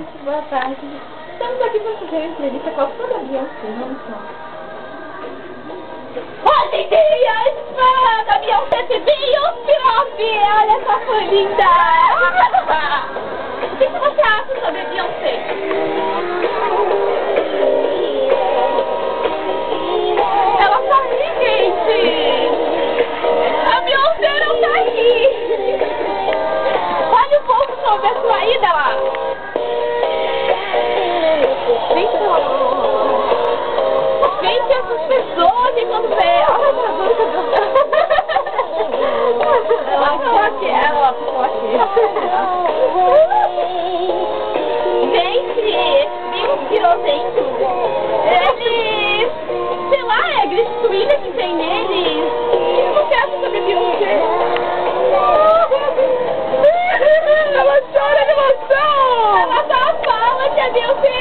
gente, boa tarde. Estamos aqui para fazer uma entrevista com a fã da Beyoncé, vamos lá. Hoje em dia, as fãs da Beyoncé se Beyoncé, olha essa fã linda! O que você acha sobre a Beyoncé? Ela tá aqui, gente! A Beyoncé não tá aqui! Fale um pouco sobre a sua ida lá! Gente, essas pessoas que quando vê... Olha essa boca ela ficou aqui, ela ficou aqui. Gente, esse pirotento, eles... Sei lá, é a grituína que tem neles. O que você acha sobre a Beyoncé? Ela chora de emoção! Ela só fala que a Beyoncé...